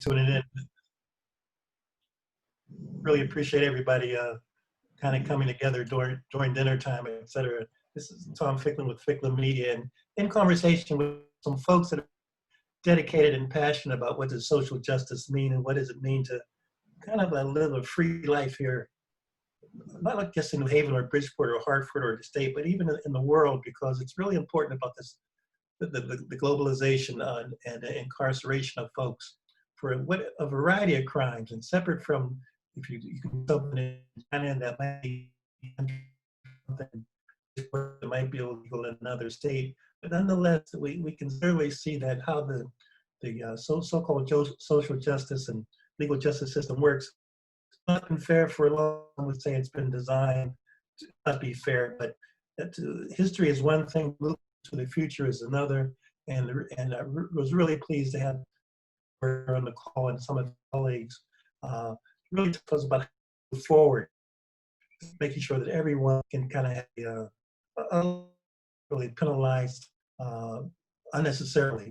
tuning in. Really appreciate everybody kind of coming together during dinner time, et cetera. This is Tom Ficklin with Ficklin Media, and in conversation with some folks that are dedicated and passionate about what does social justice mean and what does it mean to kind of live a free life here, not just in New Haven or Bridgeport or Hartford or the state, but even in the world, because it's really important about this, the globalization and the incarceration of folks for a variety of crimes, and separate from if you can something in China that might be something that might be illegal in another state, but nonetheless, we can certainly see that how the so-called social justice and legal justice system works. It's not been fair for a long time. I would say it's been designed to not be fair, but history is one thing, look to the future is another, and I was really pleased to have her on the call and some of the colleagues really tell us about how to move forward, making sure that everyone can kind of have really penalized unnecessarily.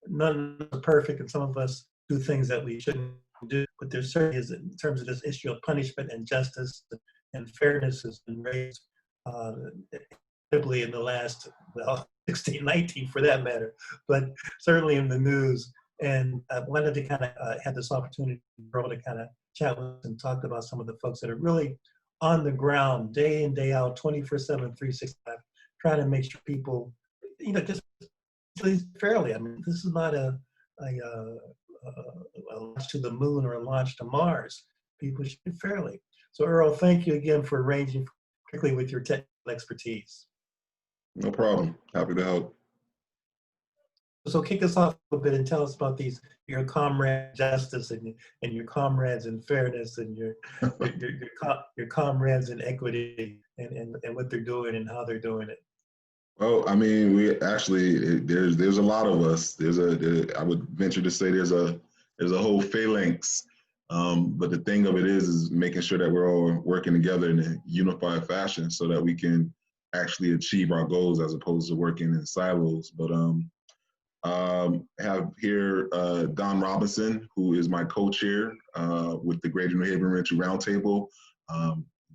None are perfect, and some of us do things that we shouldn't do, but there certainly is, in terms of this issue of punishment and justice and fairness, has been raised incredibly in the last, 16, 19 for that matter, but certainly in the news. And I wanted to kind of have this opportunity to kind of chat with and talk about some of the folks that are really on the ground, day in, day out, 24/7, 365, trying to make sure people, just fairly. I mean, this is not a launch to the moon or a launch to Mars. People should do fairly. So Earl, thank you again for arranging, particularly with your technical expertise. No problem. Happy to help. So kick us off a little bit and tell us about your comrade justice and your comrades in fairness and your comrades in equity and what they're doing and how they're doing it. Well, I mean, we actually there's a lot of us. I would venture to say there's a whole phalanx. But the thing of it is making sure that we're all working together in a unified fashion so that we can actually achieve our goals as opposed to working in silos. But have here Don Robinson, who is my co-chair with the Greater New Haven Reentry Roundtable.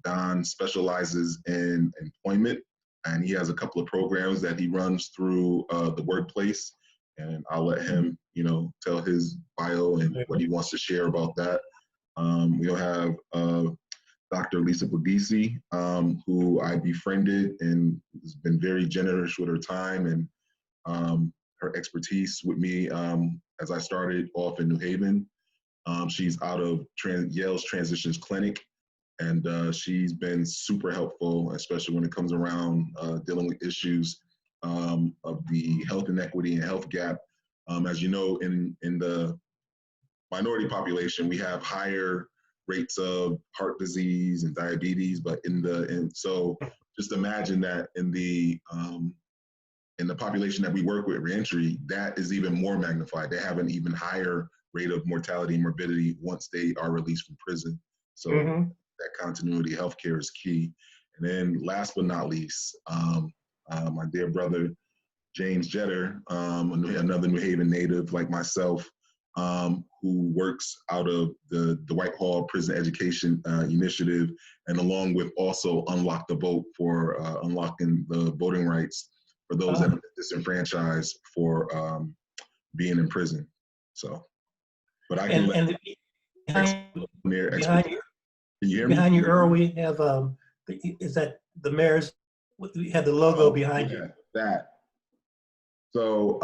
Don specializes in employment, and he has a couple of programs that he runs through the workplace. And I'll let him, tell his bio and what he wants to share about that. We'll have Dr. Lisa Bogisi, who I befriended and has been very generous with her time and her expertise with me as I started off in New Haven. She's out of Yale's Transitions Clinic, and she's been super helpful, especially when it comes around dealing with issues of the health inequity and health gap. As you know, in the minority population, we have higher rates of heart disease and diabetes, but so just imagine that in the population that we work with, reentry, that is even more magnified. They have an even higher rate of mortality and morbidity once they are released from prison. So that continuity of healthcare is key. And then last but not least, my dear brother, James Jetter, another New Haven native like myself, who works out of the Whitehall Prison Education Initiative, and along with also Unlock the Vote for unlocking the voting rights for those that are disenfranchised for being in prison. So, but I can behind you, Earl, we have is that the mayor's? We have the logo behind you. That. So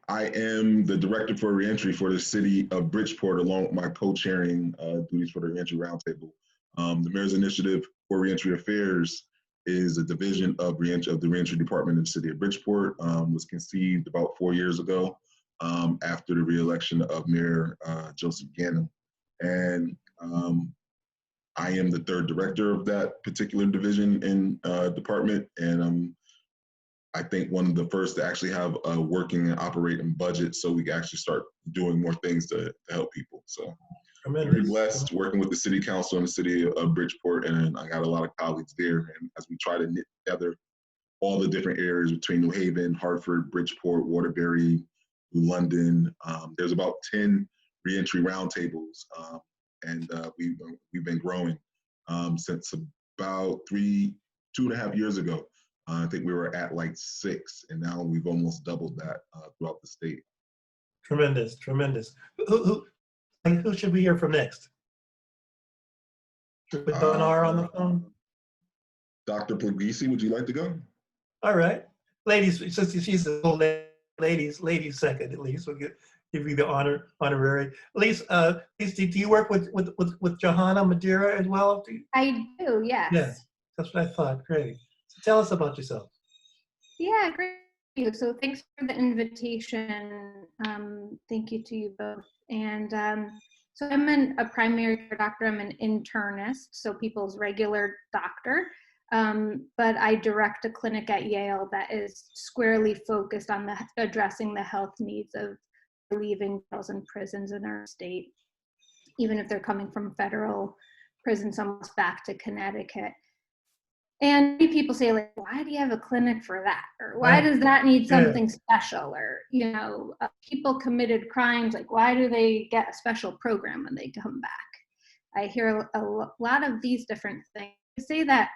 I am the director for reentry for the city of Bridgeport, along with my co-chairing duties for the Reentry Roundtable. The Mayor's Initiative for Reentry Affairs is a division of the Reentry Department of the city of Bridgeport. Was conceived about 4 years ago after the re-election of Mayor Joseph Ganim. And I am the third director of that particular division and department. And I think one of the first to actually have a working and operating budget so we can actually start doing more things to help people. So I'm very blessed working with the city council and the city of Bridgeport, and I got a lot of colleagues there. And as we try to knit together all the different areas between New Haven, Hartford, Bridgeport, Waterbury, London, there's about 10 reentry roundtables, and we've been growing since about 2.5 years ago. I think we were at like 6, and now we've almost doubled that throughout the state. Tremendous, tremendous. Who should we hear from next? With Don R on the phone? Dr. Puglisi, would you like to go? All right. Ladies, since she's a old ladies second at least. We'll give you the honorary. Elise, do you work with Johanna Madeira as well? I do, yes. Yeah, that's what I thought. Great. So tell us about yourself. Yeah, great. So thanks for the invitation. Thank you to you both. And so I'm a primary care doctor. I'm an internist, so people's regular doctor. But I direct a clinic at Yale that is squarely focused on addressing the health needs of leaving jails and prisons in our state, even if they're coming from federal prisons almost back to Connecticut. And many people say, like, why do you have a clinic for that? Or why does that need something special? Or, people committed crimes, like, why do they get a special program when they come back? I hear a lot of these different things. I say that,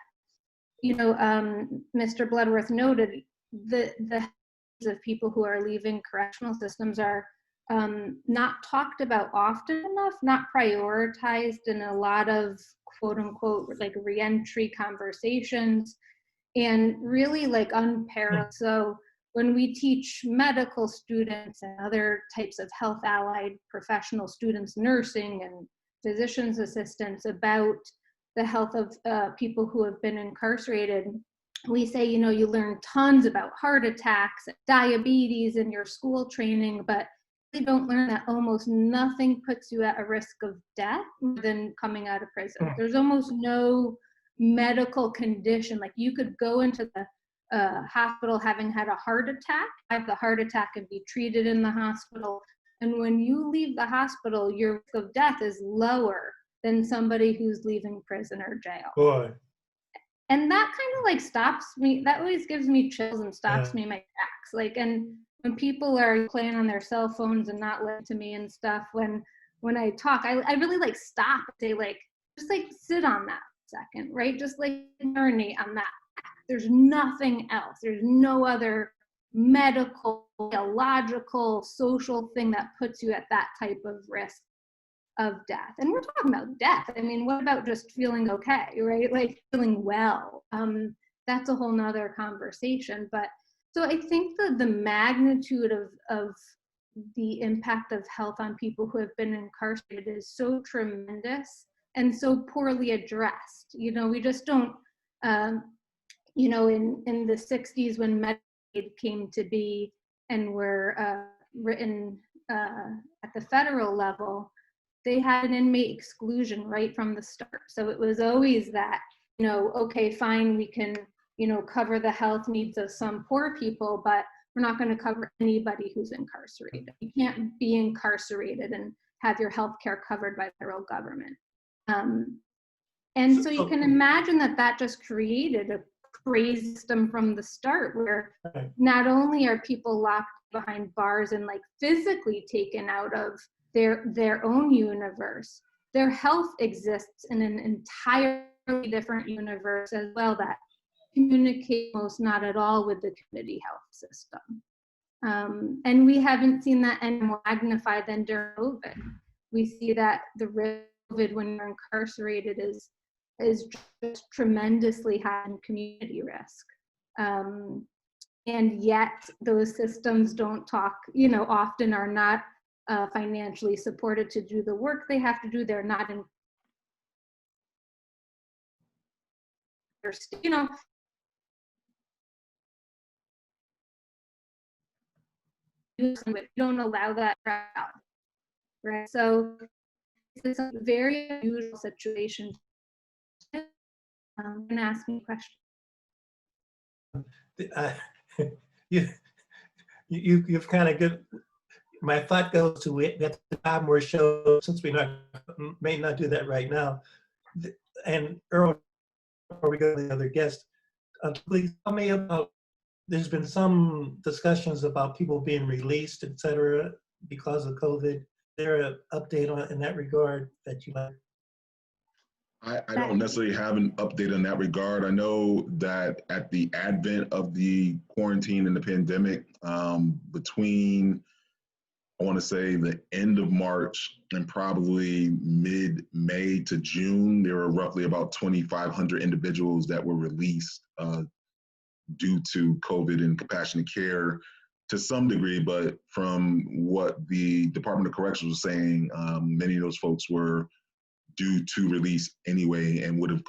Mr. Bloodworth noted the needs of people who are leaving correctional systems are not talked about often enough, not prioritized in a lot of quote unquote like reentry conversations, and really like unparalleled. So when we teach medical students and other types of health allied professional students, nursing and physician's assistants, about the health of people who have been incarcerated, we say, you learn tons about heart attacks, diabetes in your school training, but you don't learn that almost nothing puts you at a risk of death more than coming out of prison. There's almost no medical condition. Like, you could go into the hospital having had a heart attack, have the heart attack and be treated in the hospital. And when you leave the hospital, your risk of death is lower than somebody who's leaving prison or jail. Boy. And that kind of like stops me. That always gives me chills and stops me in my tracks. Like, and when people are playing on their cell phones and not listening to me and stuff, when I talk, I really like stop and say, like, just like sit on that second, right? Just like marinate on that. There's nothing else. There's no other medical, biological, social thing that puts you at that type of risk of death. And we're talking about death. I mean, what about just feeling okay, right? Like feeling well. That's a whole nother conversation. But so I think the magnitude of the impact of health on people who have been incarcerated is so tremendous and so poorly addressed. We just don't, in the 60s when Medicaid came to be and were written at the federal level, they had an inmate exclusion right from the start. So it was always that, okay, fine, we can, cover the health needs of some poor people, but we're not going to cover anybody who's incarcerated. You can't be incarcerated and have your health care covered by the federal government. And so you can imagine that just created a crazy system from the start, where not only are people locked behind bars and like physically taken out of their own universe, their health exists in an entirely different universe as well that communicates most not at all with the community health system. And we haven't seen that any more magnified than during COVID. We see that the risk of COVID when you're incarcerated is just tremendously high in community risk. And yet those systems don't talk, often are not financially supported to do the work they have to do. They're not in, you don't allow that out, right? So it's a very unusual situation. I'm gonna ask me a question. You've kind of good. My thought goes to it. That's the time we're showing, since we may not do that right now. And Earl, before we go to the other guest, please tell me about. There's been some discussions about people being released, et cetera, because of COVID. there an update in that regard that you like? I don't necessarily have an update in that regard. I know that at the advent of the quarantine and the pandemic, between I want to say the end of March and probably mid-May to June, there were roughly about 2,500 individuals that were released due to COVID and compassionate care to some degree. But from what the Department of Corrections was saying, many of those folks were due to release anyway and would have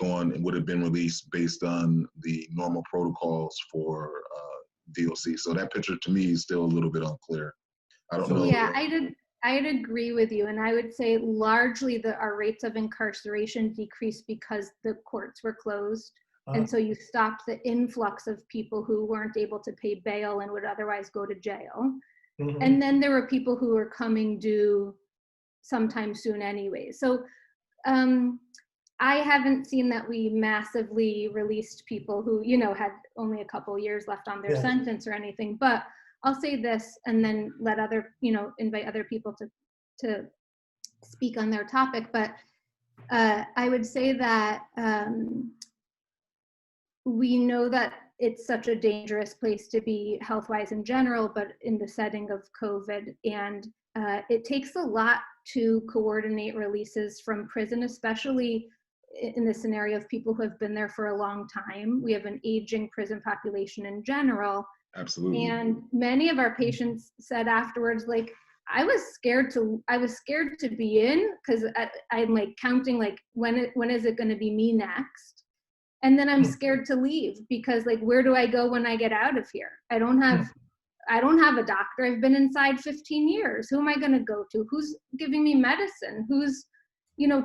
been released based on the normal protocols for DOC. So that picture to me is still a little bit unclear. I don't know. Yeah, I'd agree with you, and I would say largely our rates of incarceration decreased because the courts were closed, and so you stopped the influx of people who weren't able to pay bail and would otherwise go to jail. Mm-hmm. And then there were people who were coming due sometime soon anyway. So I haven't seen that we massively released people who, had only a couple years left on their sentence or anything, but I'll say this and then let invite other people to speak on their topic. But I would say that we know that it's such a dangerous place to be health-wise in general, but in the setting of COVID. And it takes a lot to coordinate releases from prison, especially in the scenario of people who have been there for a long time. We have an aging prison population in general. Absolutely. And many of our patients said afterwards, like, I was scared to be in because I'm like counting, like, when is it going to be me next? And then I'm scared to leave because, like, where do I go when I get out of here? I don't have a doctor. I've been inside 15 years. Who am I going to go to? Who's giving me medicine? Who's,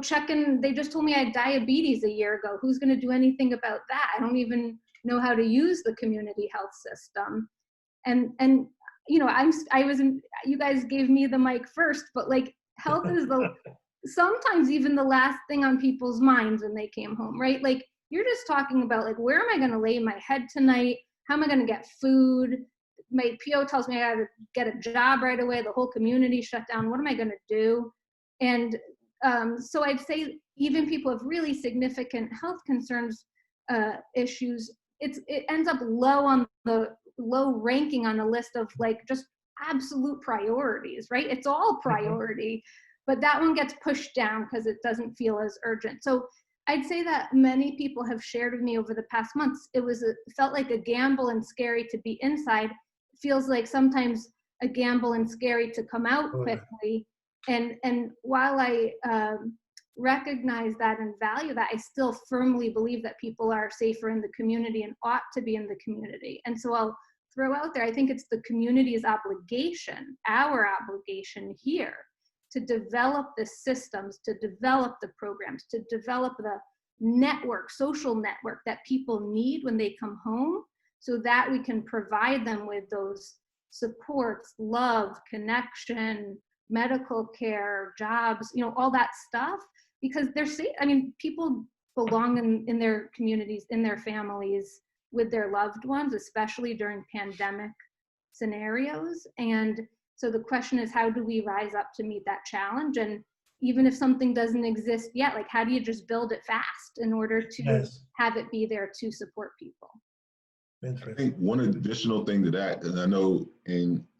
checking? They just told me I had diabetes a year ago. Who's going to do anything about that? I don't even know how to use the community health system. And you guys gave me the mic first, but like health is sometimes even the last thing on people's minds when they came home, right? Like you're just talking about like, where am I going to lay my head tonight? How am I going to get food? My PO tells me I got to get a job right away. The whole community shut down. What am I going to do? And so I'd say even people with really significant health concerns, issues, it ends up low ranking on a list of like just absolute priorities, right? It's all priority, but that one gets pushed down because it doesn't feel as urgent. So I'd say that many people have shared with me over the past months, it felt like a gamble and scary to be inside. It feels like sometimes a gamble and scary to come out quickly. And while I recognize that and value that, I still firmly believe that people are safer in the community and ought to be in the community. And so I'll throw out there, I think it's the community's obligation, our obligation here, to develop the systems, to develop the programs, to develop the network, social network that people need when they come home, so that we can provide them with those supports, love, connection, medical care, jobs, all that stuff, because they're safe. I mean, people belong in their communities, in their families, with their loved ones, especially during pandemic scenarios. And so the question is, how do we rise up to meet that challenge? And even if something doesn't exist yet, like how do you just build it fast in order to have it be there to support people? I think one additional thing to that, and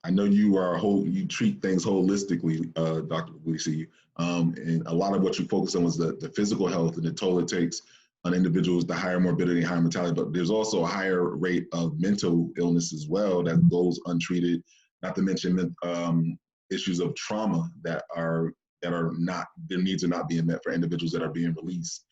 I know you treat things holistically, Dr. Puglisi, and a lot of what you focus on was the physical health and the toll it takes on individuals, the higher morbidity, higher mortality, but there's also a higher rate of mental illness as well that goes untreated, not to mention issues of trauma that are not, their needs are not being met for individuals that are being released,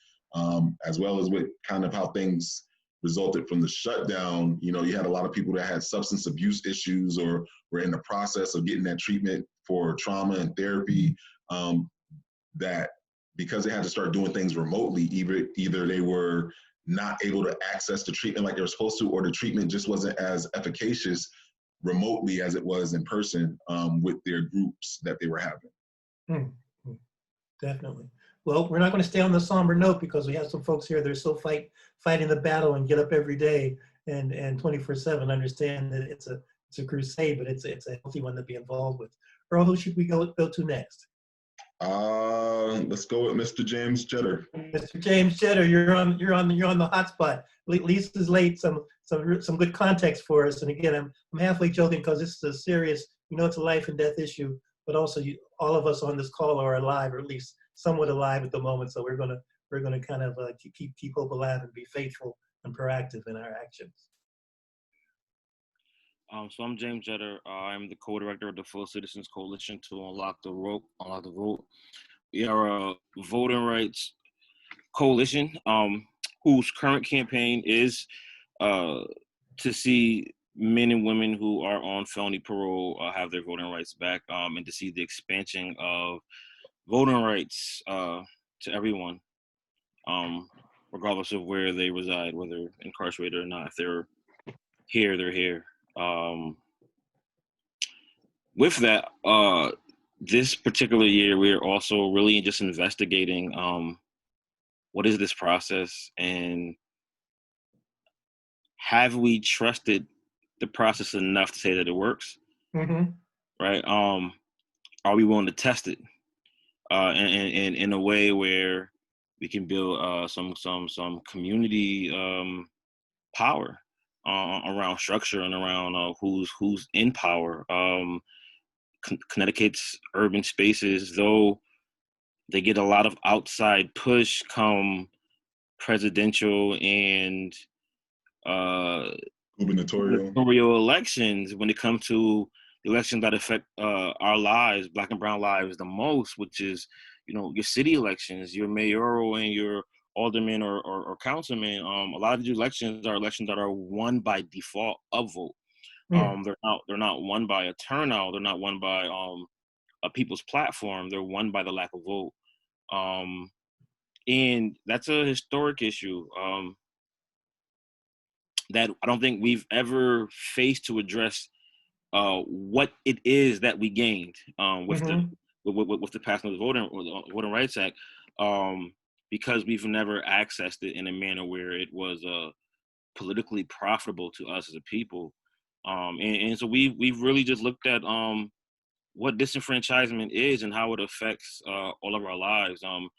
as well as with kind of how things resulted from the shutdown. You had a lot of people that had substance abuse issues or were in the process of getting that treatment for trauma and therapy, that because they had to start doing things remotely, either they were not able to access the treatment like they were supposed to, or the treatment just wasn't as efficacious remotely as it was in person with their groups that they were having. Definitely. Well, we're not going to stay on the somber note because we have some folks here that are still fighting the battle and get up every day and 24/7 understand that it's a crusade, but it's a healthy one to be involved with. Earl, who should we go to next? Let's go with Mr. James Jetter. Mr. James Jetter, you're on the hot spot. Lisa's laid some good context for us. And again, I'm halfway joking because this is a serious, it's a life and death issue, but also all of us on this call are alive, or at least somewhat alive at the moment. So we're gonna kind of keep hope alive and be faithful and proactive in our actions. So I'm James Jetter. I'm the co-director of the Full Citizens Coalition to Unlock the Vote. We are a voting rights coalition whose current campaign is to see men and women who are on felony parole have their voting rights back, and to see the expansion of voting rights to everyone, regardless of where they reside, whether incarcerated or not. If they're here, they're here. With that, this particular year, we're also really just investigating what is this process, and have we trusted the process enough to say that it works? Mm-hmm. Right? Are we willing to test it in a way where we can build some community power around structure and around who's in power? Connecticut's urban spaces, though they get a lot of outside push come presidential and gubernatorial elections, when it comes to elections that affect our lives, Black and brown lives, the most, which is, your city elections, your mayoral and your aldermen or councilmen. A lot of these elections are elections that are won by default of vote. They're not won by a turnout. They're not won by a people's platform. They're won by the lack of vote. And that's a historic issue that I don't think we've ever faced to address what it is that we gained with the passing of the Voting Rights Act, because we've never accessed it in a manner where it was politically profitable to us as a people. And so we've really just looked at what disenfranchisement is and how it affects all of our lives. And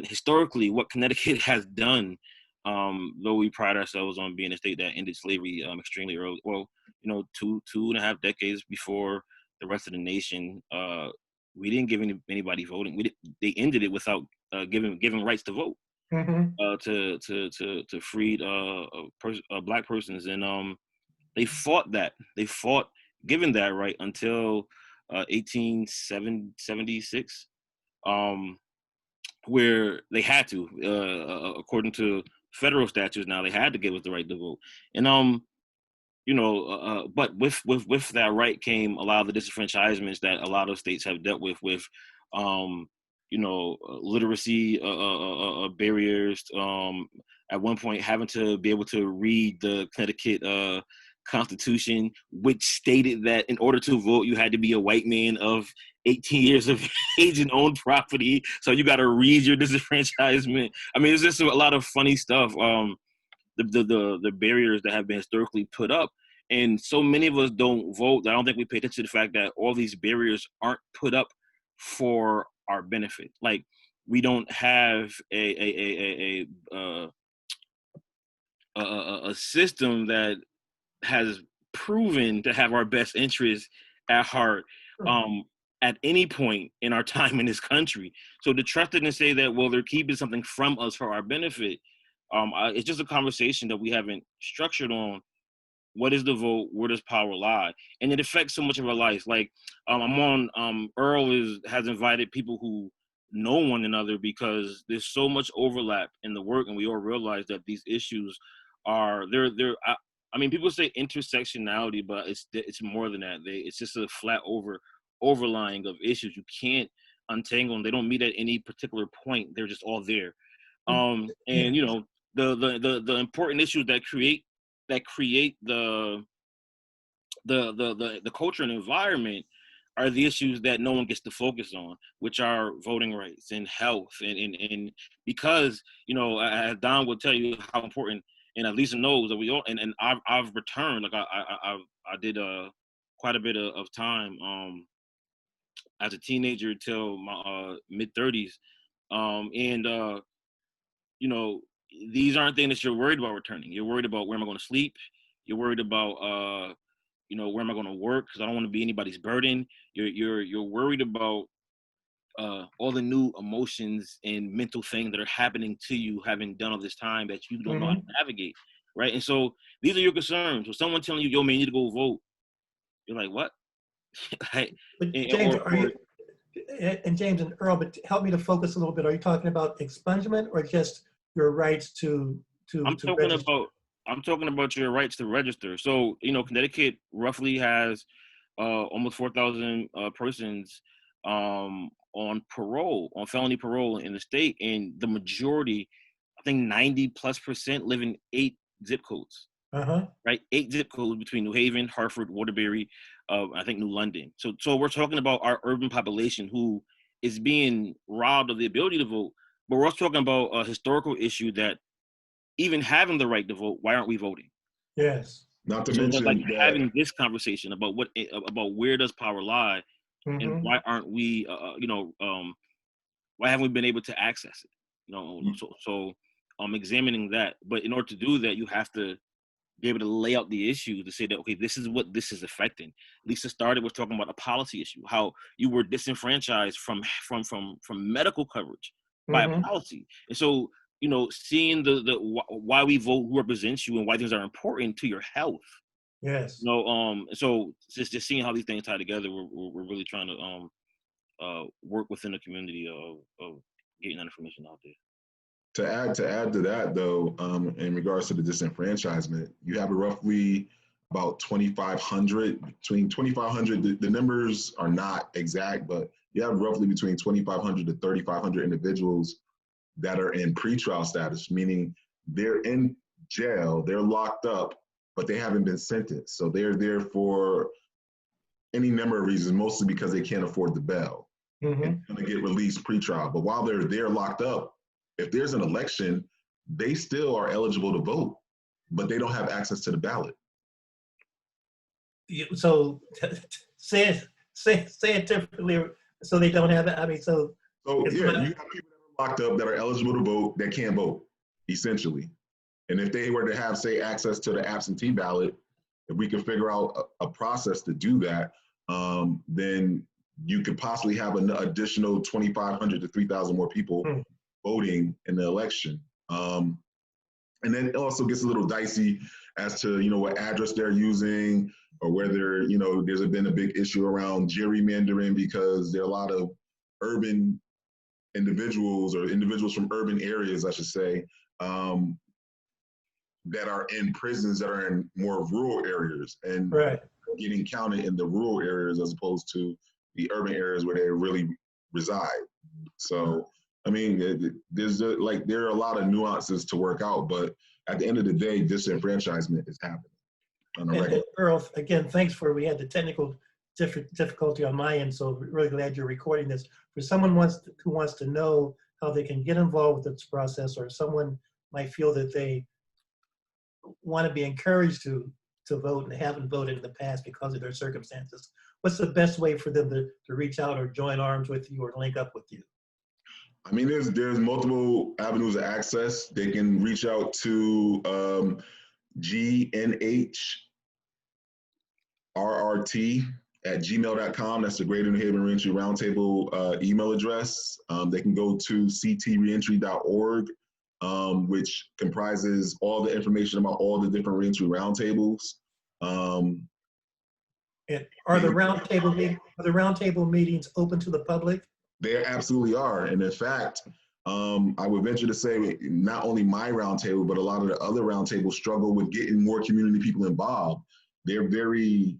historically, what Connecticut has done, though we pride ourselves on being a state that ended slavery extremely early, well, 2.5 decades before the rest of the nation, we didn't give anybody voting. They ended it without giving rights to vote to freed Black persons, and they fought that. They fought giving that right until 1876. Where they had to, according to federal statutes, now they had to give us the right to vote. And but with that right came a lot of the disenfranchisements that a lot of states have dealt with literacy barriers. At one point, having to be able to read the Connecticut Constitution, which stated that in order to vote, you had to be a white man of 18 years of age and own property. So you got to read your disenfranchisement. I mean, it's just a lot of funny stuff. The barriers that have been historically put up, and so many of us don't vote. I don't think we pay attention to the fact that all these barriers aren't put up for our benefit. Like, we don't have a system that has proven to have our best interests at heart at any point in our time in this country. So to trust it and say that, well, they're keeping something from us for our benefit, it's just a conversation that we haven't structured on. What is the vote? Where does power lie? And it affects so much of our lives. Like, I'm on, Earl has invited people who know one another, because there's so much overlap in the work, and we all realize that these issues are I mean, people say intersectionality, but it's more than that. It's just a flat overlying of issues. You can't untangle them. They don't meet at any particular point. They're just all there. And the important issues that create the culture and environment are the issues that no one gets to focus on, which are voting rights and health, and because as Don will tell you how important, and Lisa knows that we all, and I've returned, like I did quite a bit of time as a teenager till my mid-30s. You know, these aren't things that you're worried about returning. You're worried about where am I going to sleep. You're worried about, you know, where am I going to work, because I don't want to be anybody's burden. You're worried about all the new emotions and mental things that are happening to you, having done all this time that you don't know how to navigate, right? And so these are your concerns. So someone telling you, "Yo, man, you need to go vote," you're like, "What?" Right? But James, are you, and James and Earl, but help me to focus a little bit. Are you talking about expungement or just your rights to I'm talking register? about your rights to register. So, you know, Connecticut roughly has almost 4,000 persons on parole, on felony parole in the state, and the majority, I think 90+% live in 8 zip codes. Right, 8 zip codes between New Haven, Hartford, Waterbury, I think New London. So we're talking about our urban population who is being robbed of the ability to vote. But we're also talking about a historical issue that even having the right to vote, why aren't we voting? Yes. Not to So mention like that having this conversation about about where does power lie, and why aren't we, why haven't we been able to access it? You know, so examining that. But in order to do that, you have to be able to lay out the issue to say that, okay, this is what this is affecting. Lisa started with talking about a policy issue, how you were disenfranchised from medical coverage by a policy. And so, you know, seeing the why we vote, who represents you, and why things are important to your health. Yes. You know, so just seeing how these things tie together, we're really trying to work within the community of getting that information out there. To add to that, though, in regards to the disenfranchisement, you have roughly about 2,500, between 2,500, the numbers are not exact, but you have roughly between 2,500 to 3,500 individuals that are in pretrial status, meaning they're in jail, they're locked up, but they haven't been sentenced. So they're there for any number of reasons, mostly because they can't afford the bail. And they're going to get released pretrial. But while they're there locked up, if there's an election, they still are eligible to vote, but they don't have access to the ballot. So say it differently. So they don't have it. I mean, so yeah, you have people that are locked up that are eligible to vote that can't vote, essentially. And if they were to have, say, access to the absentee ballot, if we could figure out a process to do that, then you could possibly have an additional 2,500 to 3,000 more people voting in the election. And then it also gets a little dicey as to, you know, what address they're using, or whether, you know, there's been a big issue around gerrymandering, because there are a lot of urban individuals, or individuals from urban areas, I should say, that are in prisons that are in more rural areas, and getting counted in the rural areas as opposed to the urban areas where they really reside. So, I mean, there are a lot of nuances to work out, but at the end of the day, disenfranchisement is happening on a regular. Earl, again, thanks we had the technical difficulty on my end, so really glad you're recording this. For someone who wants to know how they can get involved with this process, or someone might feel that they want to be encouraged to vote and haven't voted in the past because of their circumstances, what's the best way for them to reach out or join arms with you or link up with you? I mean, there's multiple avenues of access. They can reach out to GNHRRT@gmail.com. That's the Greater New Haven Reentry Roundtable email address. They can go to ctreentry.org, which comprises all the information about all the different reentry roundtables. And are the roundtable meetings open to the public? They absolutely are. And in fact, I would venture to say not only my roundtable, but a lot of the other roundtables struggle with getting more community people involved. They're very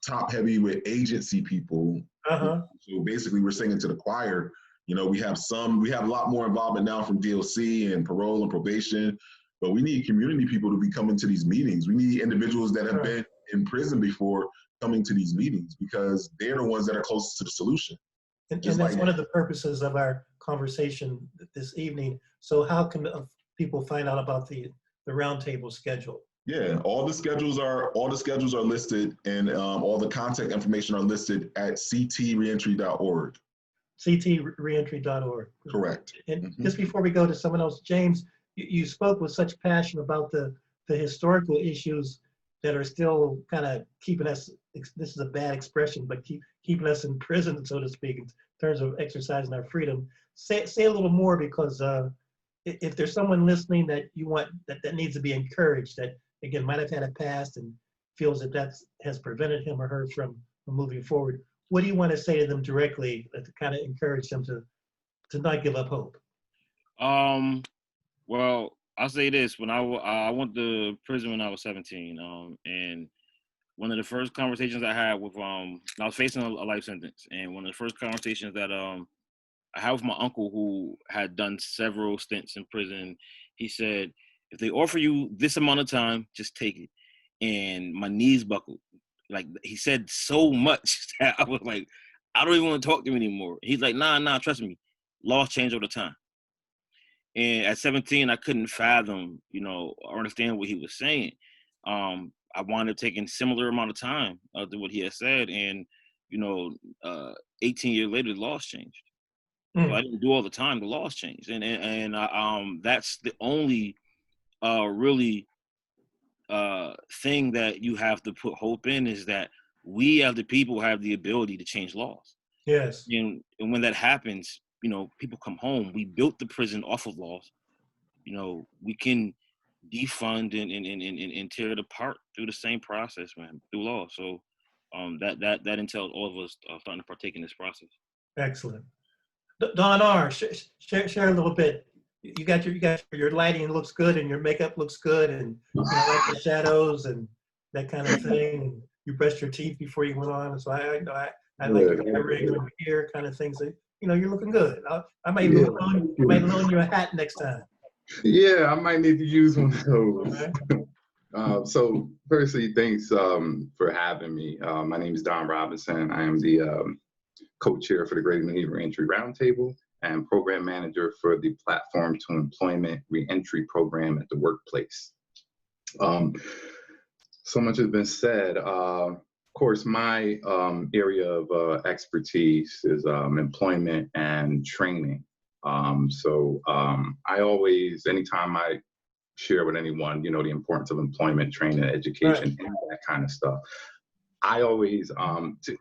top heavy with agency people. So basically we're singing to the choir. You know, we have a lot more involvement now from DLC and parole and probation, but we need community people to be coming to these meetings. We need individuals that have been in prison before coming to these meetings, because they're the ones that are closest to the solution. And that's one of the purposes of our conversation this evening. So how can people find out about the roundtable schedule? Yeah, all the schedules are listed, and all the contact information are listed at ctreentry.org. ctreentry.org. Correct. And Mhm. just before we go to someone else, James, you spoke with such passion about the historical issues that are still kind of keeping us, this is a bad expression, but keeping us in prison, so to speak, in terms of exercising our freedom. Say a little more, because if there's someone listening that you want, that needs to be encouraged, that again might have had a past and feels that has prevented him or her from moving forward, what do you want to say to them directly to kind of encourage them to not give up hope? Well, I'll say this: when I went to prison when I was 17, and one of the first conversations I had with I was facing a life sentence, and one of the first conversations that I had with my uncle, who had done several stints in prison, he said, "If they offer you this amount of time, just take it." And my knees buckled. Like, he said so much that I was like, I don't even want to talk to him anymore. He's like, nah, trust me, laws change all the time. And at 17, I couldn't fathom, or understand what he was saying. I wound up taking similar amount of time to what he had said, and 18 years later, the laws changed. So I didn't do all the time. The laws changed, and that's the only really thing that you have to put hope in, is that we as the people have the ability to change laws. Yes. And when that happens, people come home. We built the prison off of laws. We can defund and tear it apart through the same process, man, through law. So that entails all of us starting to partake in this process. Excellent. Don R, share a little bit. You got your lighting looks good, and your makeup looks good, and I like the shadows and that kind of thing. And you brushed your teeth before you went on, so I like your ring and your hair kind of things. So, you're looking good. I might loan you a hat next time. Yeah, I might need to use one of those. Right. So firstly, thanks for having me. My name is Don Robinson. I am the co-chair for the Greater New Haven Reentry Roundtable and program manager for the Platform to Employment Reentry program at the workplace. So much has been said. Of course, my area of expertise is employment and training. I always, anytime I share with anyone, the importance of employment, training, education, and that kind of stuff, I always,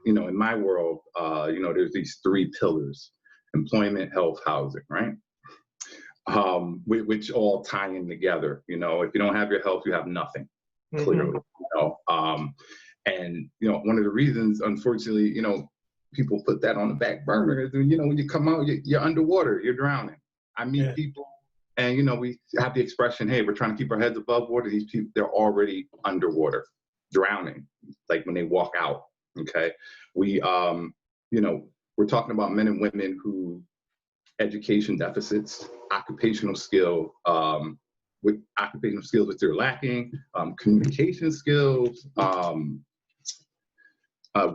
in my world, there's these three pillars: employment, health, housing, right? Which all tie in together. If you don't have your health, you have nothing, clearly. And one of the reasons, unfortunately, people put that on the back burner is, when you come out, you're underwater, you're drowning. I meet people, and we have the expression, "Hey, we're trying to keep our heads above water." These people, they're already underwater, drowning, like when they walk out. Okay, we're talking about men and women who education deficits, occupational skill, with occupational skills which they're lacking, communication skills,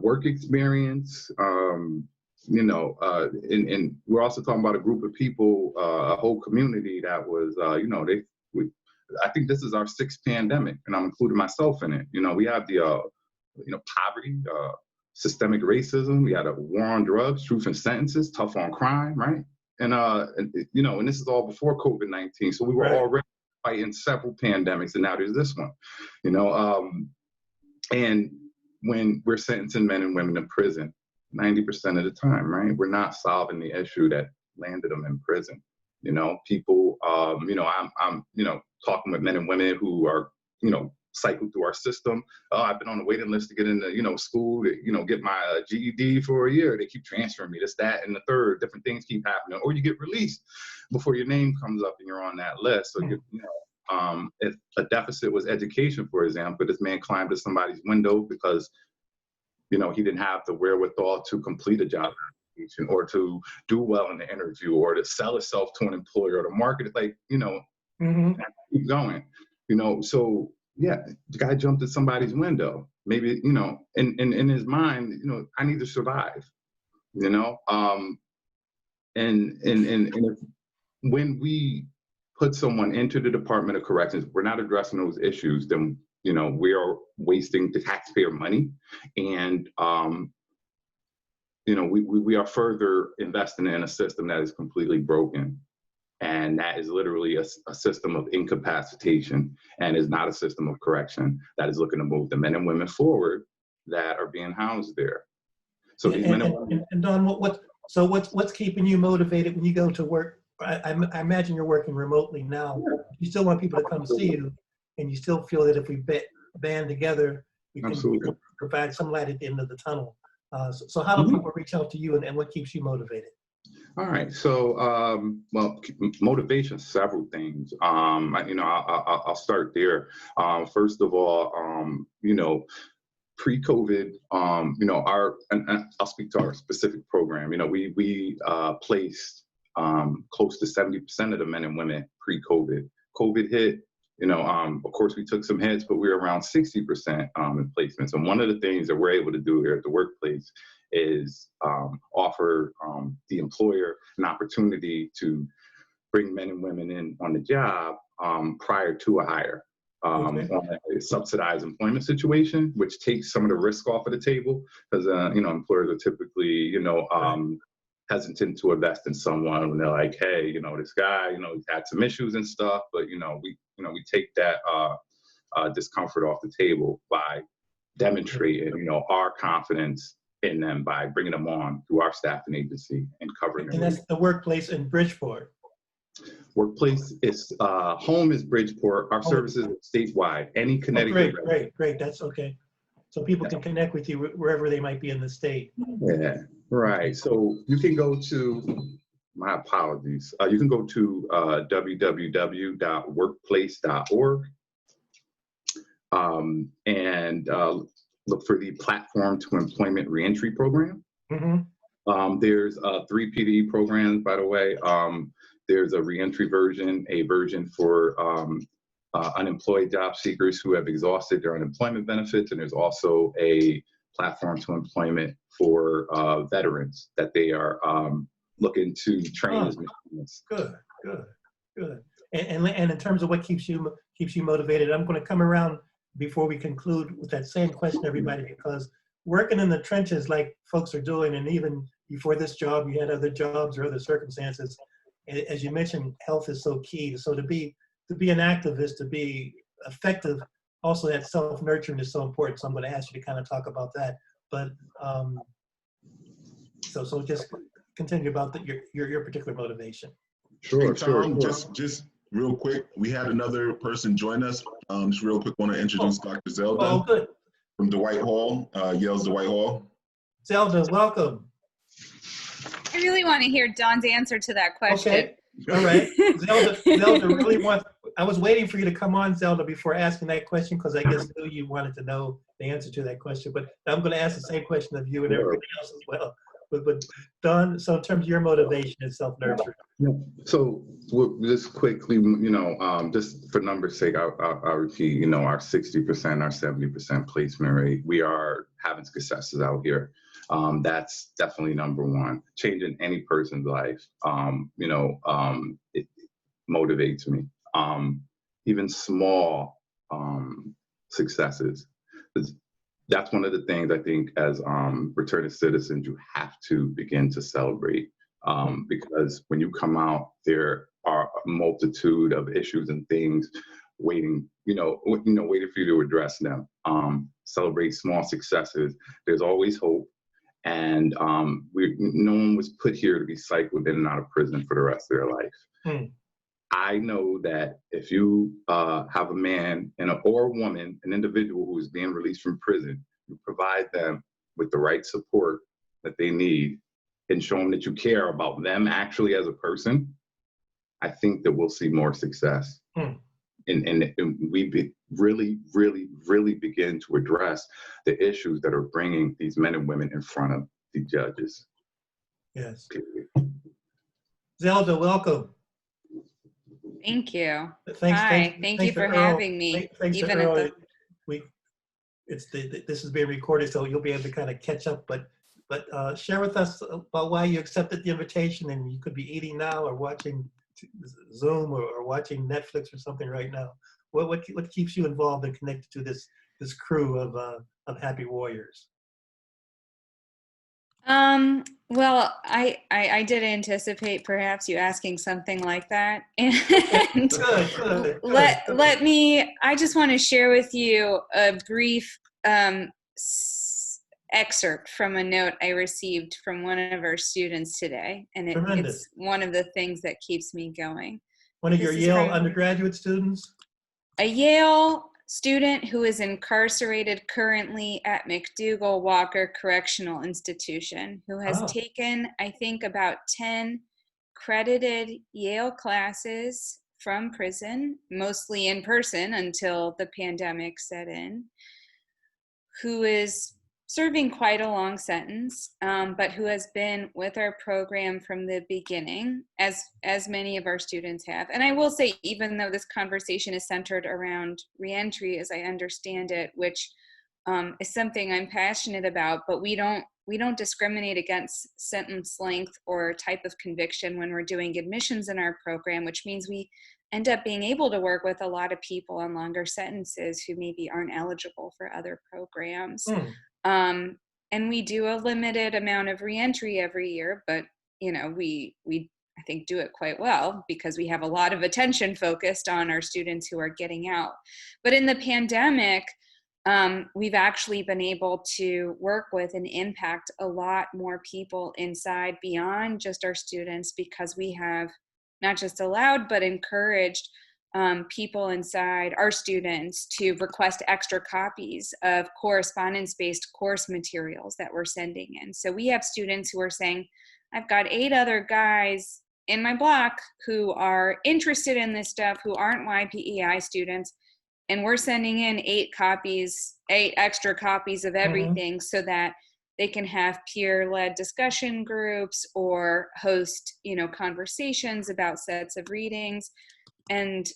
work experience, and we're also talking about a group of people, a whole community that was, I think this is our sixth pandemic, and I'm including myself in it. We have the, poverty, systemic racism. We had a war on drugs, truth in sentences, tough on crime, right? And this is all before COVID-19. So we were already fighting several pandemics, and now there's this one, and when we're sentencing men and women to prison, 90% of the time, right, we're not solving the issue that landed them in prison. People, I'm talking with men and women who are, cycled through our system. I've been on the waiting list to get into, school, to, get my GED for a year. They keep transferring me, this, that, and the third. Different things keep happening. Or you get released before your name comes up and you're on that list. So, if a deficit was education, for example, this man climbed to somebody's window because, he didn't have the wherewithal to complete a job application or to do well in the interview or to sell himself to an employer or to market it, keep going, so yeah, the guy jumped at somebody's window, maybe, in his mind, I need to survive, and if, when we put someone into the Department of Corrections, we're not addressing those issues, then, you know, we are wasting the taxpayer money. And, you know, we are further investing in a system that is completely broken. And that is literally a system of incapacitation, and is not a system of correction that is looking to move the men and women forward that are being housed there. So these men and women. And Don, what's keeping you motivated when you go to work? I imagine you're working remotely now. You still want people to come see you, and you still feel that if we band together, we can Absolutely. provide some light at the end of the tunnel. So how do people reach out to you, and what keeps you motivated? All right. So, well, motivation, several things. You know, I'll start there. First of all, you know, pre-COVID, you know, and I'll speak to our specific program. You know, we placed close to 70% of the men and women pre-COVID. COVID hit. You know, of course, we took some hits, but we were around 60% in placements. And one of the things that we're able to do here at the workplace is offer the employer an opportunity to bring men and women in on the job prior to a hire on a subsidized employment situation, which takes some of the risk off of the table, because you know, employers are typically, you know, hesitant to invest in someone when they're like, hey, you know, this guy, you know, he's had some issues and stuff, but you know, we take that discomfort off the table by demonstrating, you know, our confidence in them by bringing them on through our staffing agency and covering them. And that's the workplace in Bridgeport. Workplace is home is Bridgeport. Our services are statewide. Any Connecticut. Great. That's okay. So people can connect with you wherever they might be in the state. Yeah, right. So you can go to, my apologies. You can go to www.workplace.org and look for the Platform to Employment Reentry Program. There's 3 PDE programs, by the way. There's a reentry version, a version for unemployed job seekers who have exhausted their unemployment benefits, and there's also a platform to employment for veterans that they are looking to train as machinists. Good. And in terms of what keeps you motivated, I'm going to come around before we conclude with that same question, everybody, because working in the trenches like folks are doing, and even before this job, you had other jobs or other circumstances. As you mentioned, health is so key. So to be an activist, to be effective, also that self-nurturing is so important. So I'm going to ask you to kind of talk about that. But so just continue about your particular motivation. Sure. Just real quick, we had another person join us. Just real quick, want to introduce Dr. Zelda. Oh, good. From Dwight Hall, Yale's Dwight Hall. Zelda, welcome. I really want to hear Don's answer to that question. Okay, all right. Zelda really wants, I was waiting for you to come on, Zelda, before asking that question, because I guess knew you wanted to know the answer to that question, but I'm going to ask the same question of you and everybody else as well. But Don, so in terms of your motivation and self-nurturing. So just quickly, you know, just for numbers' sake, I'll repeat, you know, our 60%, our 70% placement rate, we are having successes out here. That's definitely number one. Changing any person's life, you know, it motivates me. Even small successes. That's one of the things I think as returning citizens, you have to begin to celebrate. Because when you come out, there are a multitude of issues and things waiting for you to address them. Celebrate small successes. There's always hope. And no one was put here to be cycled in and out of prison for the rest of their life. I know that if you have a man or a woman, an individual who is being released from prison, you provide them with the right support that they need and show them that you care about them actually as a person, I think that we'll see more success. And we really begin to address the issues that are bringing these men and women in front of the judges. Yes. Period. Zelda, welcome. Thank you. Thank you for having me. Thanks to Earl. This is being recorded, so you'll be able to kind of catch up. But share with us about why you accepted the invitation, and you could be eating now or watching Zoom or watching Netflix or something right now? What keeps you involved and connected to this crew of happy warriors? Well, I did anticipate perhaps you asking something like that. And let me, I just want to share with you a brief excerpt from a note I received from one of our students today. And it's one of the things that keeps me going. One of your Yale undergraduate students? A Yale student who is incarcerated currently at McDougall Walker Correctional Institution, who has taken, I think, about 10 credited Yale classes from prison, mostly in person until the pandemic set in, who is serving quite a long sentence, but who has been with our program from the beginning, as many of our students have. And I will say, even though this conversation is centered around reentry, as I understand it, which is something I'm passionate about, but we don't discriminate against sentence length or type of conviction when we're doing admissions in our program, which means we end up being able to work with a lot of people on longer sentences who maybe aren't eligible for other programs. And we do a limited amount of reentry every year, but we I think do it quite well because we have a lot of attention focused on our students who are getting out. But in the pandemic, we've actually been able to work with and impact a lot more people inside beyond just our students, because we have not just allowed but encouraged people inside, our students, to request extra copies of correspondence-based course materials that we're sending in. So we have students who are saying, I've got 8 other guys in my block who are interested in this stuff, who aren't YPEI students, and we're sending in 8 extra copies of everything so that they can have peer-led discussion groups or host, conversations about sets of readings. And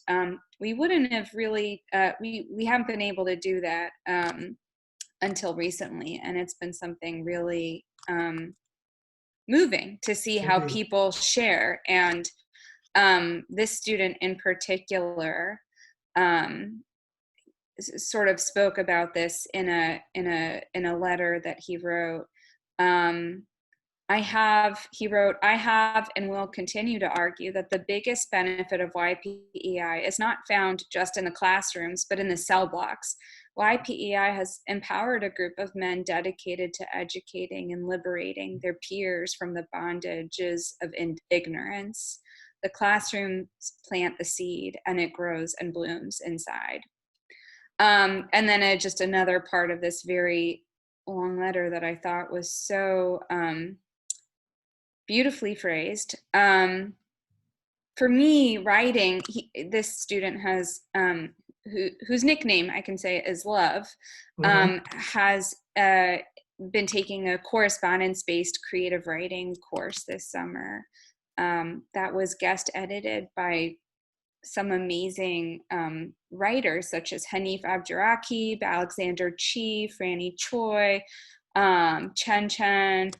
we wouldn't have really, we haven't been able to do that until recently. And it's been something really moving to see how people share. And this student in particular sort of spoke about this in a letter that he wrote. He wrote, I have and will continue to argue that the biggest benefit of YPEI is not found just in the classrooms, but in the cell blocks. YPEI has empowered a group of men dedicated to educating and liberating their peers from the bondages of ignorance. The classrooms plant the seed, and it grows and blooms inside. And then just another part of this very long letter that I thought was so beautifully phrased. For me, writing, this student has, whose nickname I can say is Love, has been taking a correspondence-based creative writing course this summer that was guest edited by some amazing writers such as Hanif Abdurraqib, Alexander Chi, Franny Choi, Chen Chen,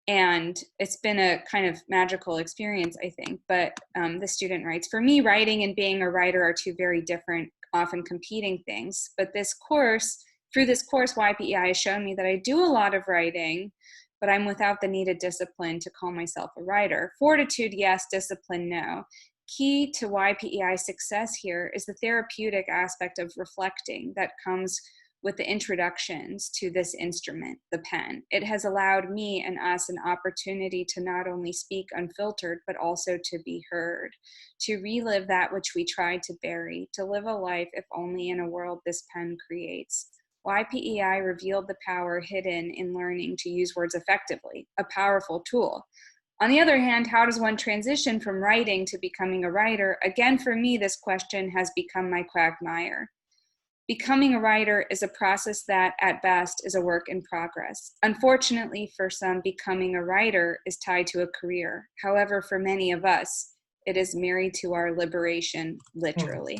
and it's been a kind of magical experience, I think. But the student writes, for me, writing and being a writer are 2 very different, often competing things. But through this course, YPEI has shown me that I do a lot of writing, but I'm without the needed discipline to call myself a writer. Fortitude, yes. Discipline, no. Key to YPEI success here is the therapeutic aspect of reflecting that comes with the introductions to this instrument, the pen. It has allowed me and us an opportunity to not only speak unfiltered, but also to be heard, to relive that which we tried to bury, to live a life, if only in a world this pen creates. YPEI revealed the power hidden in learning to use words effectively, a powerful tool. On the other hand, how does one transition from writing to becoming a writer? Again, for me, this question has become my quagmire. Becoming a writer is a process that, at best, is a work in progress. Unfortunately, for some, becoming a writer is tied to a career. However, for many of us, it is married to our liberation, literally.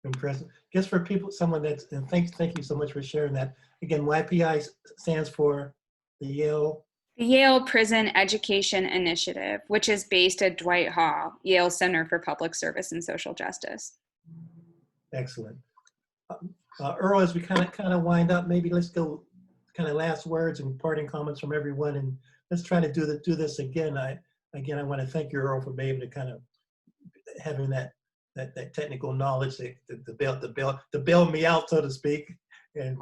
Impressive. Just for people, someone that's, and thank you so much for sharing that. Again, YPI stands for the Yale The Yale Prison Education Initiative, which is based at Dwight Hall, Yale Center for Public Service and Social Justice. Excellent. Earl, as we kind of wind up, maybe let's go kind of last words and parting comments from everyone, and let's try to do this again. I want to thank you, Earl, for being able to kind of having that technical knowledge to bail me out, so to speak. And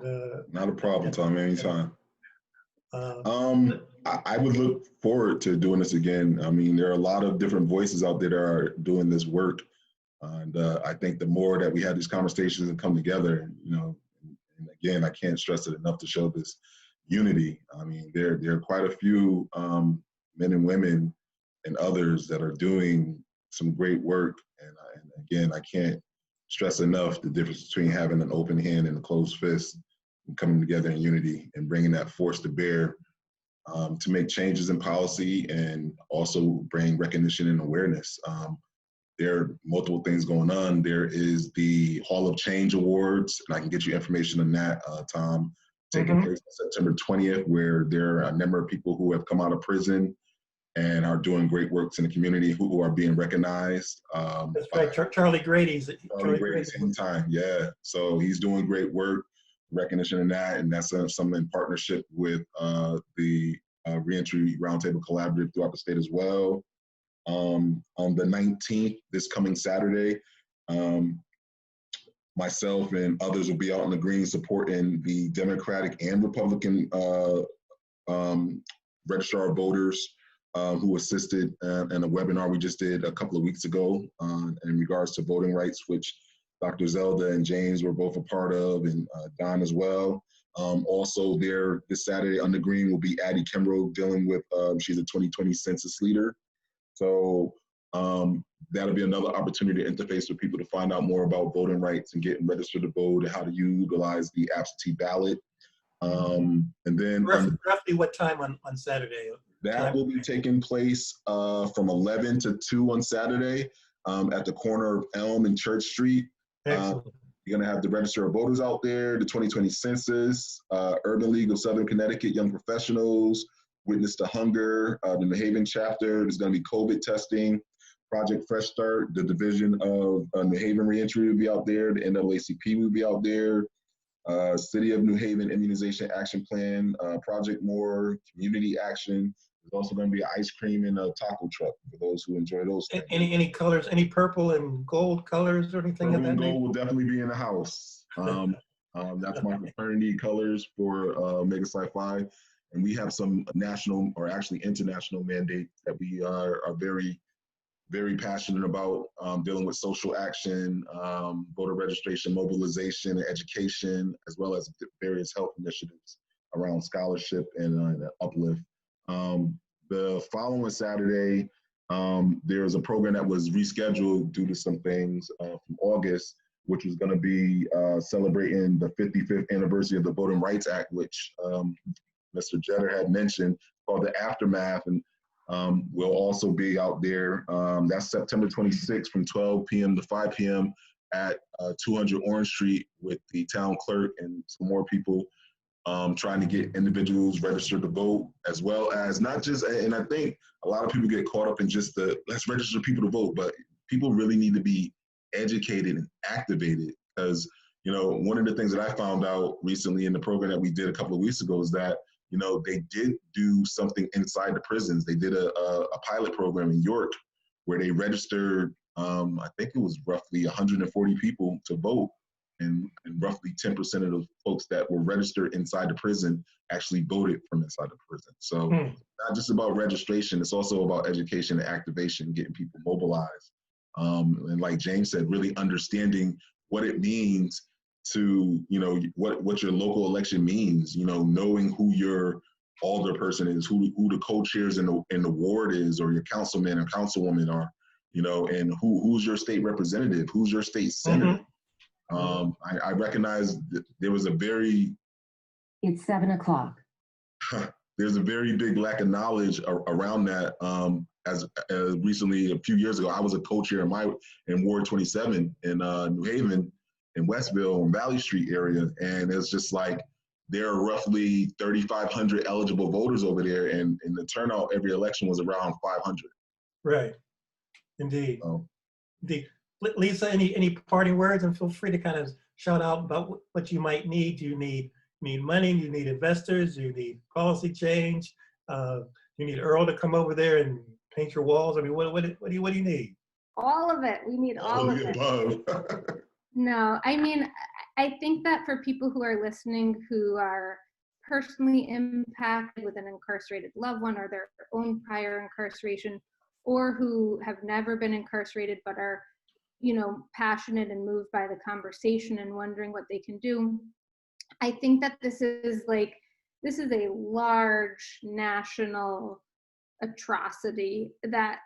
not a problem, Tom. Anytime. I would look forward to doing this again. I mean, there are a lot of different voices out there that are doing this work. And I think the more that we have these conversations and come together, and again, I can't stress it enough to show this unity. I mean, there are quite a few men and women and others that are doing some great work. And again, I can't stress enough the difference between having an open hand and a closed fist and coming together in unity and bringing that force to bear to make changes in policy and also bring recognition and awareness. There are multiple things going on. There is the Hall of Change Awards, and I can get you information on that, Tom, taking place on September 20th, where there are a number of people who have come out of prison and are doing great works in the community who are being recognized. That's right, Charlie Grady's. Charlie Grady, same time, yeah. So he's doing great work, recognition in that, and that's something in partnership with the Reentry Roundtable Collaborative throughout the state as well. On the 19th, this coming Saturday, myself and others will be out on the green supporting the Democratic and Republican registrar of voters who assisted in a webinar we just did a couple of weeks ago in regards to voting rights, which Dr. Zelda and James were both a part of, and Don as well. Also there this Saturday on the green will be Addie Kimbrough dealing with, she's a 2020 census leader. So that'll be another opportunity to interface with people to find out more about voting rights and getting registered to vote and how to utilize the absentee ballot. And then roughly what time on Saturday? That will be taking place from 11 to 2 on Saturday at the corner of Elm and Church Street. You're going to have the register of voters out there, the 2020 census, Urban League of Southern Connecticut Young Professionals, Witness to Hunger, the New Haven chapter. There's going to be COVID testing, Project Fresh Start, the division of New Haven Reentry will be out there, the NAACP will be out there, City of New Haven Immunization Action Plan, Project More, Community Action. There's also going to be an ice cream and a taco truck for those who enjoy those things. Any colors, any purple and gold colors or anything Purple of that and nature? gold will definitely be in the house. That's my fraternity colors for Mega Sci-Fi. And we have some national or actually international mandates that we are very, very passionate about, dealing with social action, voter registration, mobilization, and education, as well as various health initiatives around scholarship and uplift. The following Saturday, there's a program that was rescheduled due to some things from August, which was going to be celebrating the 55th anniversary of the Voting Rights Act, which Mr. Jetter had mentioned, called the Aftermath, and we'll also be out there. That's September 26th from 12 p.m. to 5 p.m. at 200 Orange Street with the town clerk and some more people trying to get individuals registered to vote, as well as not just, and I think a lot of people get caught up in just the, let's register people to vote, but people really need to be educated and activated, because, you know, one of the things that I found out recently in the program that we did a couple of weeks ago is that, you know, they did do something inside the prisons. They did a pilot program in York where they registered, I think it was roughly 140 people to vote, and roughly 10% of those folks that were registered inside the prison actually voted from inside the prison. So not just about registration, it's also about education and activation, getting people mobilized. And like James said, really understanding what it means to, you know, what your local election means, you know, knowing who your alder person is, who the co-chairs in the ward is, or your councilman or councilwoman are, you know, and who's your state representative, who's your state senator. I recognize that there was it's 7 o'clock. There's a very big lack of knowledge around that. As recently, a few years ago, I was a co-chair in Ward 27 in New Haven, in Westville, in Valley Street area. And it's just like, there are roughly 3,500 eligible voters over there, and the turnout every election was around 500. Right. Indeed. So, Indeed. Lisa, any parting words? And feel free to kind of shout out about what you might need. Do you need money? Do you need investors? Do you need policy change? Do you need Earl to come over there and paint your walls? I mean, what do you need? All of it. We need all of it. No, I mean, I think that for people who are listening who are personally impacted with an incarcerated loved one or their own prior incarceration, or who have never been incarcerated but are, passionate and moved by the conversation and wondering what they can do, I think that this is a large national atrocity that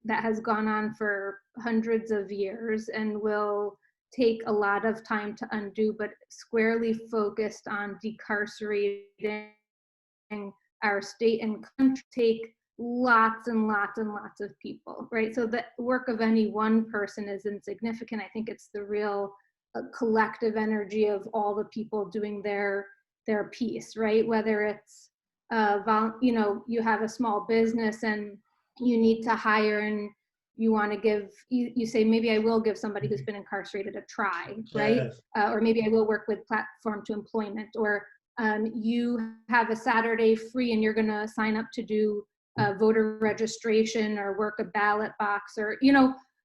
has gone on for hundreds of years and will take a lot of time to undo, but squarely focused on decarcerating our state and country, take lots and lots and lots of people, right? So the work of any one person is insignificant. I think it's the real collective energy of all the people doing their piece, right? Whether it's you have a small business and you need to hire, and you want to give, you say, maybe I will give somebody who's been incarcerated a try, right? Yes. Or maybe I will work with Platform to Employment, or you have a Saturday free and you're going to sign up to do voter registration or work a ballot box, or,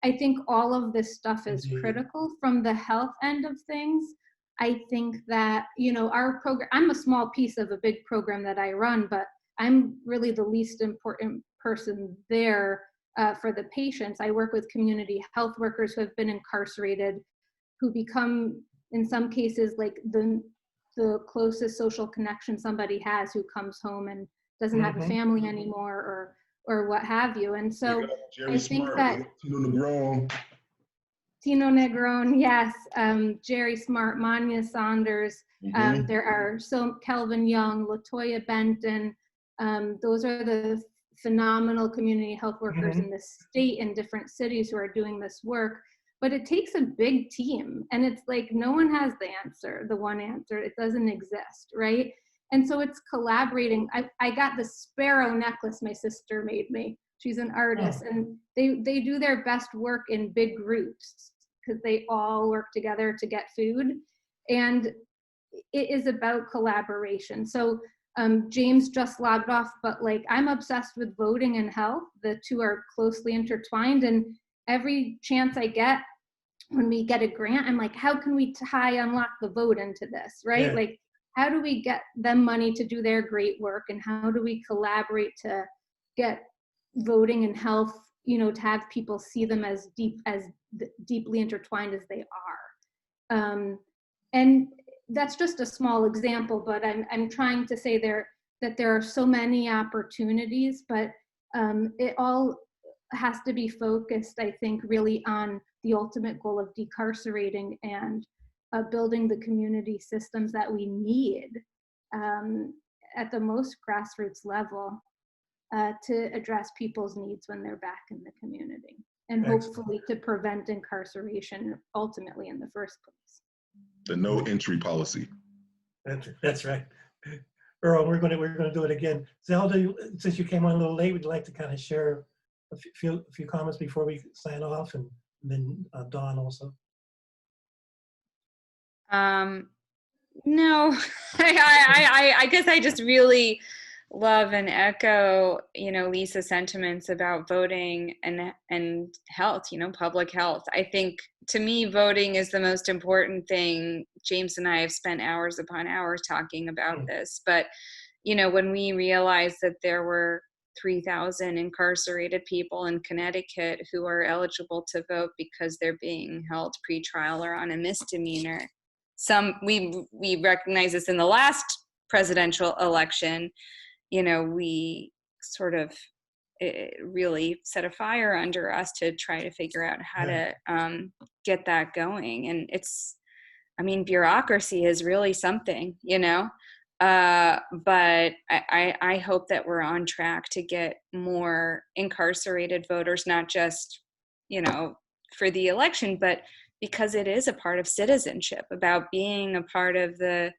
I think all of this stuff is critical from the health end of things. I think that, our program, I'm a small piece of a big program that I run, but I'm really the least important person there for the patients. I work with community health workers who have been incarcerated, who become, in some cases, like the closest social connection somebody has, who comes home and doesn't have a family anymore, or what have you. And so I think that Tino Negron, yes, Jerry Smart, Manya Saunders, there are Kelvin Young, Latoya Benton, those are the phenomenal community health workers in the state in different cities who are doing this work. But it takes a big team, and it's like no one has the one answer. It doesn't exist, right? And so it's collaborating. I got the sparrow necklace my sister made me. She's an artist, and they do their best work in big groups because they all work together to get food. And it is about collaboration. So James just logged off, but I'm obsessed with voting and health. The two are closely intertwined, and every chance I get when we get a grant, I'm like, how can we unlock the vote into this, right? Yeah. How do we get them money to do their great work, and how do we collaborate to get voting and health, to have people see them as deeply intertwined as they are. And that's just a small example, but I'm trying to say that there are so many opportunities, but it all has to be focused, I think, really on the ultimate goal of decarcerating and building the community systems that we need at the most grassroots level to address people's needs when they're back in the community, and hopefully to prevent incarceration ultimately in the first place. The no entry policy. That's right. Earl, we're going to do it again. Zelda, since you came on a little late, would you like to kind of share a few comments before we sign off, and then Dawn also? No, I guess I just really love and echo, Lisa's sentiments about voting and health, public health. I think, to me, voting is the most important thing. James and I have spent hours upon hours talking about this, but, when we realized that there were 3,000 incarcerated people in Connecticut who are eligible to vote because they're being held pretrial or on a misdemeanor. We recognize this in the last presidential election. We sort of, it really set a fire under us to try to figure out how to get that going. And bureaucracy is really something, but I hope that we're on track to get more incarcerated voters, not just, for the election, but because it is a part of citizenship, about being a part of the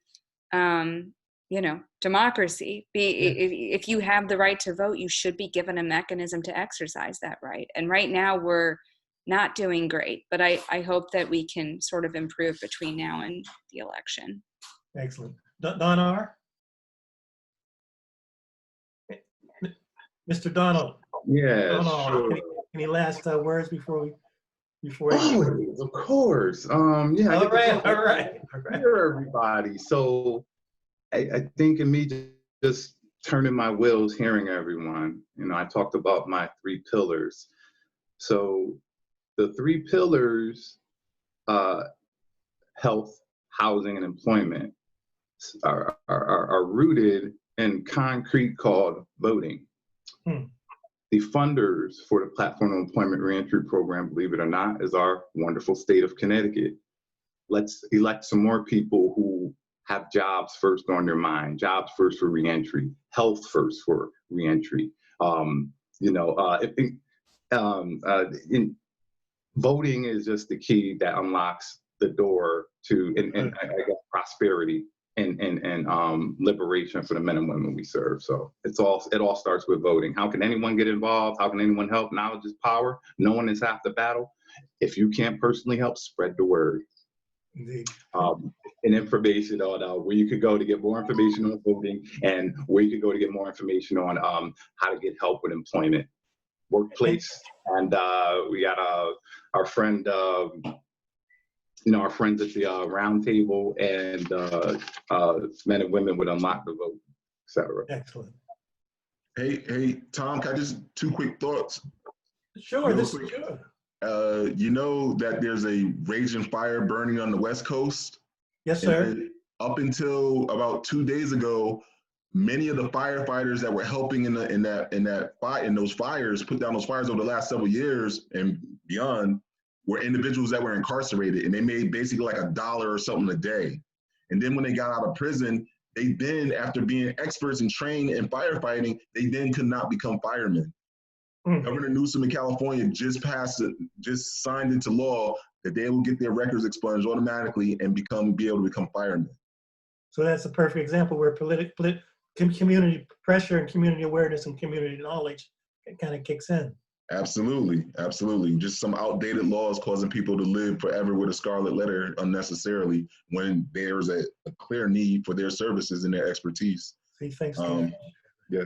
democracy. If you have the right to vote, you should be given a mechanism to exercise that right. And right now we're not doing great, but I hope that we can sort of improve between now and the election. Excellent. Don R? Mr. Donald. Yeah, sure. Any last words before Of course. Yeah. All right. Here, everybody. So I think in me just turning my wheels, hearing everyone, I talked about my 3 pillars. So the 3 pillars, health, housing, and employment, are rooted in concrete called voting. The funders for the Platform Employment Reentry Program, believe it or not, is our wonderful state of Connecticut. Let's elect some more people who have jobs first on their mind, jobs first for reentry, health first for reentry. Voting is just the key that unlocks the door to and I guess prosperity and liberation for the men and women we serve. So it all starts with voting. How can anyone get involved? How can anyone help? Knowledge is power. No one is half the battle. If you can't personally help, spread the word. Indeed. And information on where you could go to get more information on voting, and where you could go to get more information on how to get help with employment, workplace. And we got our friend, our friends at the round table, and men and women would unlock the vote, etc. Excellent. Hey, Tom, can I just 2 quick thoughts? Sure. Sure. You know that there's a raging fire burning on the West Coast? Yes, sir. And up until about 2 days ago, many of the firefighters that were helping in those fires, put down those fires over the last several years and beyond, were individuals that were incarcerated, and they made basically like $1 or something a day. And then when they got out of prison, they then, after being experts and trained in firefighting, they then could not become firemen. Governor Newsom in California just signed into law that they will get their records expunged automatically and be able to become firemen. So that's a perfect example where community pressure and community awareness and community knowledge kind of kicks in. Absolutely. Just some outdated laws causing people to live forever with a scarlet letter unnecessarily when there's a clear need for their services and their expertise. See, thanks. Yeah.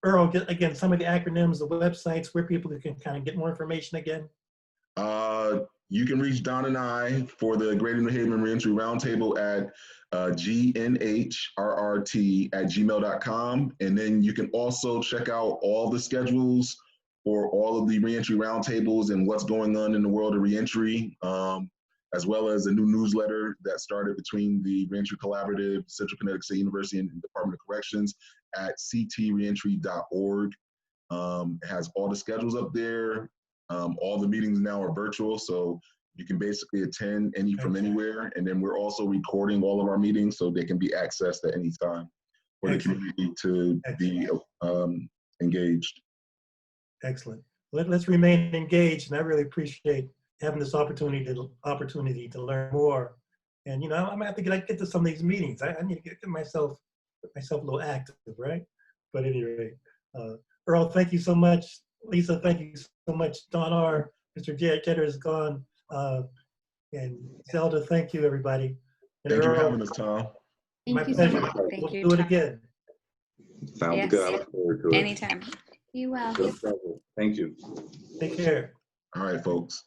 Earl, again, some of the acronyms, the websites, where people can kind of get more information again. You can reach Don and I for the Greater New Haven Reentry Roundtable at gnhrrt@gmail.com. And then you can also check out all the schedules for all of the reentry roundtables and what's going on in the world of reentry, as well as a new newsletter that started between the Reentry Collaborative, Central Connecticut State University, and Department of Corrections at ctreentry.org. It has all the schedules up there. All the meetings now are virtual, so you can basically attend from anywhere. And then we're also recording all of our meetings so they can be accessed at any time for the community to be engaged. Excellent. Let's remain engaged, and I really appreciate having this opportunity to learn more. And I'm gonna have to get to some of these meetings. I need to get myself a little active, right? But at any rate, Earl, thank you so much. Lisa, thank you so much. Don R., Mr. Jetter is gone. And Zelda, thank you, everybody. And thank Earl, you for having us, Tom. My pleasure. We'll do it again. Sounds good. I look forward to it. Anytime. You will. Thank you. Take care. All right, folks.